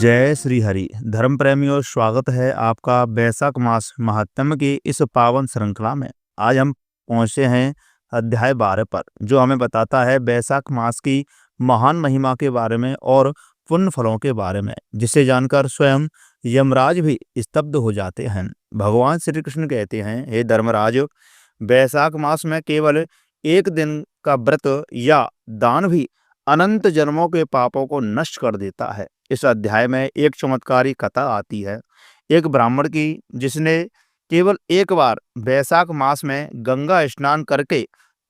जय श्री हरि। धर्म प्रेमियों, स्वागत है आपका वैशाख मास महात्म्य की इस पावन श्रृंखला में। आज हम पहुंचे हैं अध्याय 12 पर, जो हमें बताता है वैशाख मास की महान महिमा के बारे में और पुण्य फलों के बारे में, जिसे जानकर स्वयं यमराज भी स्तब्ध हो जाते हैं। भगवान श्री कृष्ण कहते हैं, हे धर्मराज, वैशाख मास में केवल एक दिन का व्रत या दान भी अनंत जन्मों के पापों को नष्ट कर देता है। इस अध्याय में एक चमत्कारी कथा आती है, एक ब्राह्मण की, जिसने केवल एक बार वैशाख मास में गंगा स्नान करके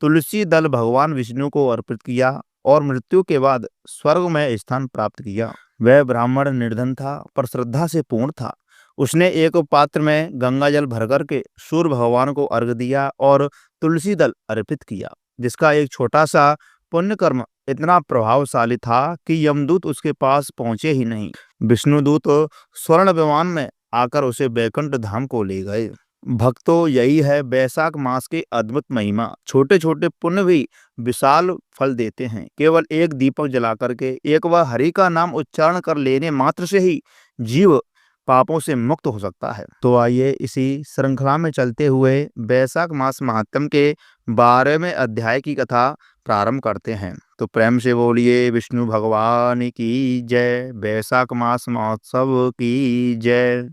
तुलसी दल भगवान विष्णु को अर्पित किया और मृत्यु के बाद स्वर्ग में स्थान प्राप्त किया। वह ब्राह्मण निर्धन था, पर श्रद्धा से पूर्ण था। उसने एक पात्र में गंगा जल भरकर के सूर्य भगवान को अर्घ्य दिया और तुलसी दल अर्पित किया, जिसका एक छोटा सा पुण्य कर्म इतना प्रभावशाली था कि यमदूत उसके पास पहुंचे ही नहीं। विष्णुदूत स्वर्ण विमान में आकर उसे बैकुंठ धाम को ले गए। भक्तों, यही है वैशाख मास की अद्भुत महिमा। छोटे छोटे पुण्य भी विशाल फल देते हैं। केवल एक दीपक जला करके एक बार हरि का नाम उच्चारण कर लेने मात्र से ही जीव पापों से मुक्त हो सकता है। तो आइए इसी श्रृंखला में चलते हुए वैशाख मास महात्म्य के 12वें अध्याय की कथा प्रारंभ करते हैं। तो प्रेम से बोलिए विष्णु भगवान की जय, वैशाख मास महोत्सव की जय।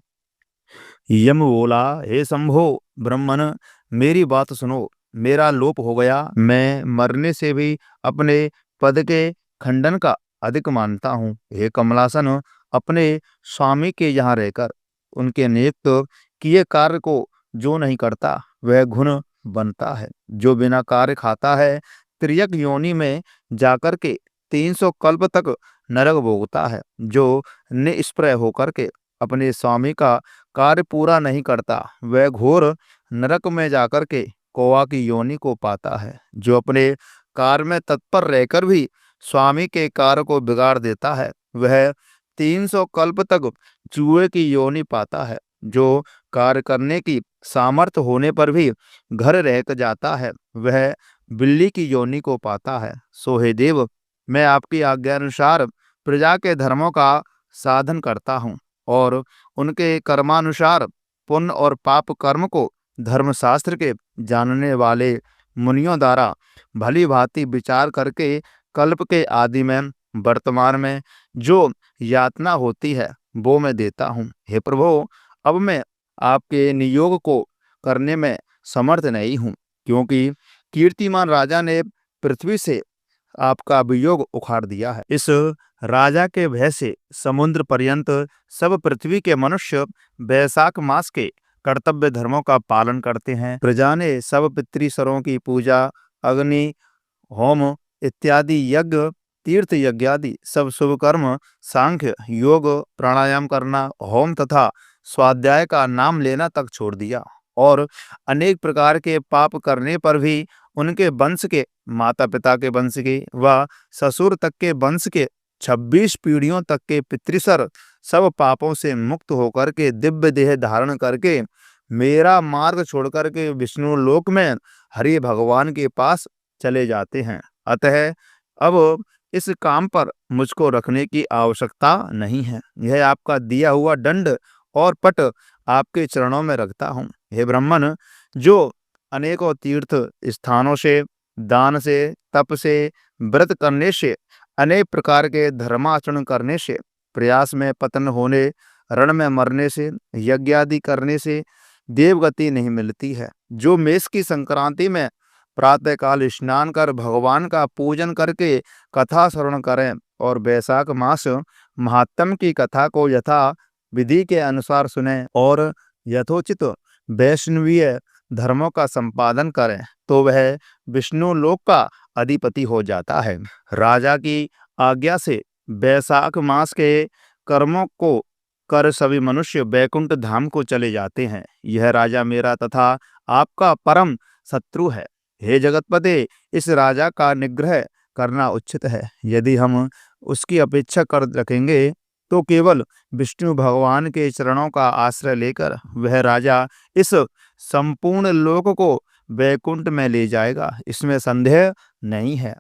यम बोला, हे शंभो ब्रह्मन, मेरी बात सुनो। मेरा लोप हो गया। मैं मरने से भी अपने पद के खंडन का अधिक मानता हूँ। हे कमलासन, अपने स्वामी के यहाँ रहकर उनके नियुक्त किए कार्य को जो नहीं करता वह घुन बनता है। जो बिना कार्य खाता है त्रियक योनि में जाकर के 300 कल्प तक नरक भोगता है। जो निष्प्रय होकर के अपने स्वामी का कार्य पूरा नहीं करता वह घोर नरक में जाकर के कौवा की योनि को पाता है। जो अपने कार्य में तत्पर रहकर भी स्वामी के कार्य को बिगाड़ देता है वह 300 कल्प तक चूहे की योनि पाता है। जो कार्य करने की सामर्थ्य होने पर भी घर रह जाता है वह बिल्ली की योनि को पाता है। सो हे देव, मैं आपकी आज्ञा अनुसार प्रजा के धर्मों का साधन करता हूँ और उनके कर्मानुसार पुण्य और पाप कर्म को धर्मशास्त्र के जानने वाले मुनियों द्वारा भली भांति विचार करके कल्प के आदि में वर्तमान में जो यातना होती है वो मैं देता हूँ। हे प्रभु, अब मैं आपके नियोग को करने में समर्थ नहीं हूँ, क्योंकि कीर्तिमान राजा ने पृथ्वी से आपका वियोग उखाड़ दिया है। इस राजा के भय से समुद्र पर्यंत सब पृथ्वी के मनुष्य वैशाख मास के कर्तव्य धर्मों का पालन करते हैं। प्रजा ने सब पितृसरों की पूजा, अग्नि होम इत्यादि यज्ञ, तीर्थ यज्ञ आदि सब शुभ कर्म, सांख्य योग, प्राणायाम करना, होम तथा स्वाध्याय का नाम लेना तक छोड़ दिया और अनेक प्रकार के पाप करने पर भी उनके वंश के, माता पिता के वंश के व ससुर तक के वंश के 26 पीढ़ियों तक के पितृसर सब पापों से मुक्त होकर के दिव्य देह धारण करके मेरा मार्ग छोड़कर के विष्णु लोक में हरि भगवान के पास चले जाते हैं। अतः अब इस काम पर मुझको रखने की आवश्यकता नहीं है। यह आपका दिया हुआ दंड और पट आपके चरणों में रखता हूँ। हे ब्राह्मण, जो अनेकों तीर्थ स्थानों से, दान से, तप से, व्रत करने से, अनेक प्रकार के धर्माचरण करने से, प्रयास में पतन होने, रण में मरने से, यज्ञ आदि करने से देवगति नहीं मिलती है। जो मेष की संक्रांति में प्रातःकाल स्नान कर भगवान का पूजन करके कथा श्रवण करें और वैशाख मास महात्म्य की कथा को यथा विधि के अनुसार सुने और यथोचित वैष्णवीय धर्मों का संपादन करें तो वह विष्णु लोक का अधिपति हो जाता है। राजा की आज्ञा से वैशाख मास के कर्मों को कर सभी मनुष्य बैकुंठ धाम को चले जाते हैं। यह राजा मेरा तथा आपका परम शत्रु है। हे जगतपते, इस राजा का निग्रह करना उचित है। यदि हम उसकी अपेक्षा कर रखेंगे तो केवल विष्णु भगवान के चरणों का आश्रय लेकर वह राजा इस संपूर्ण लोक को वैकुंठ में ले जाएगा, इसमें संदेह नहीं है।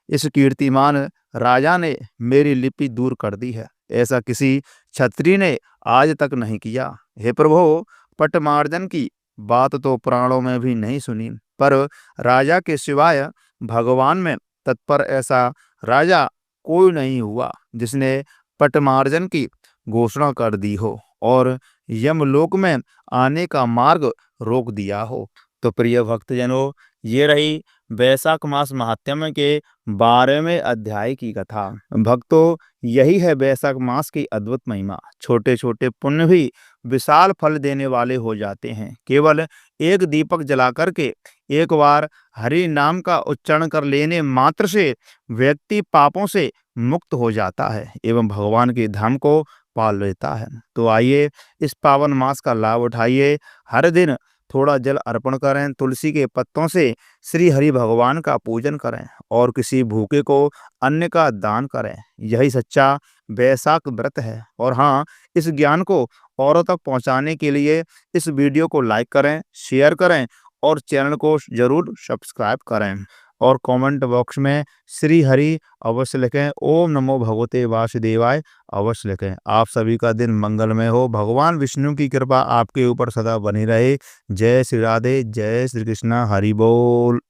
इस कीर्तिमान राजा ने मेरी लिपि दूर कर दी है। ऐसा किसी क्षत्रिय ने आज तक नहीं किया। हे प्रभु, पटमार्जन की बात तो पुराणों में भी नहीं सुनी, पर राजा के सिवाय भगवान में तत्पर ऐसा राजा कोई नहीं हुआ जिसने पटमार्जन की घोषणा कर दी हो और यमलोक में आने का मार्ग रोक दिया हो। तो प्रिय भक्तजनों, ये रही वैशाख मास महात्म्य के 12वें अध्याय की कथा। भक्तों, यही है वैशाख मास की अद्भुत महिमा। छोटे छोटे पुण्य भी विशाल फल देने वाले हो जाते हैं। केवल एक दीपक जला करके एक बार हरि नाम का उच्चारण कर लेने मात्र से व्यक्ति पापों से मुक्त हो जाता है एवं भगवान के धाम को पाल लेता है। तो आइए इस पावन मास का लाभ उठाइए। हर दिन थोड़ा जल अर्पण करें, तुलसी के पत्तों से श्री हरि भगवान का पूजन करें और किसी भूखे को अन्न का दान करें। यही सच्चा वैशाख व्रत है। और हाँ, इस ज्ञान को औरों तक पहुंचाने के लिए इस वीडियो को लाइक करें, शेयर करें और चैनल को जरूर सब्सक्राइब करें और कमेंट बॉक्स में श्री हरि अवश्य लिखें, ओम नमो भगवते वासुदेवाय अवश्य लिखें। आप सभी का दिन मंगलमय हो। भगवान विष्णु की कृपा आपके ऊपर सदा बनी रहे। जय श्री राधे, जय श्री कृष्णा, हरि बोल।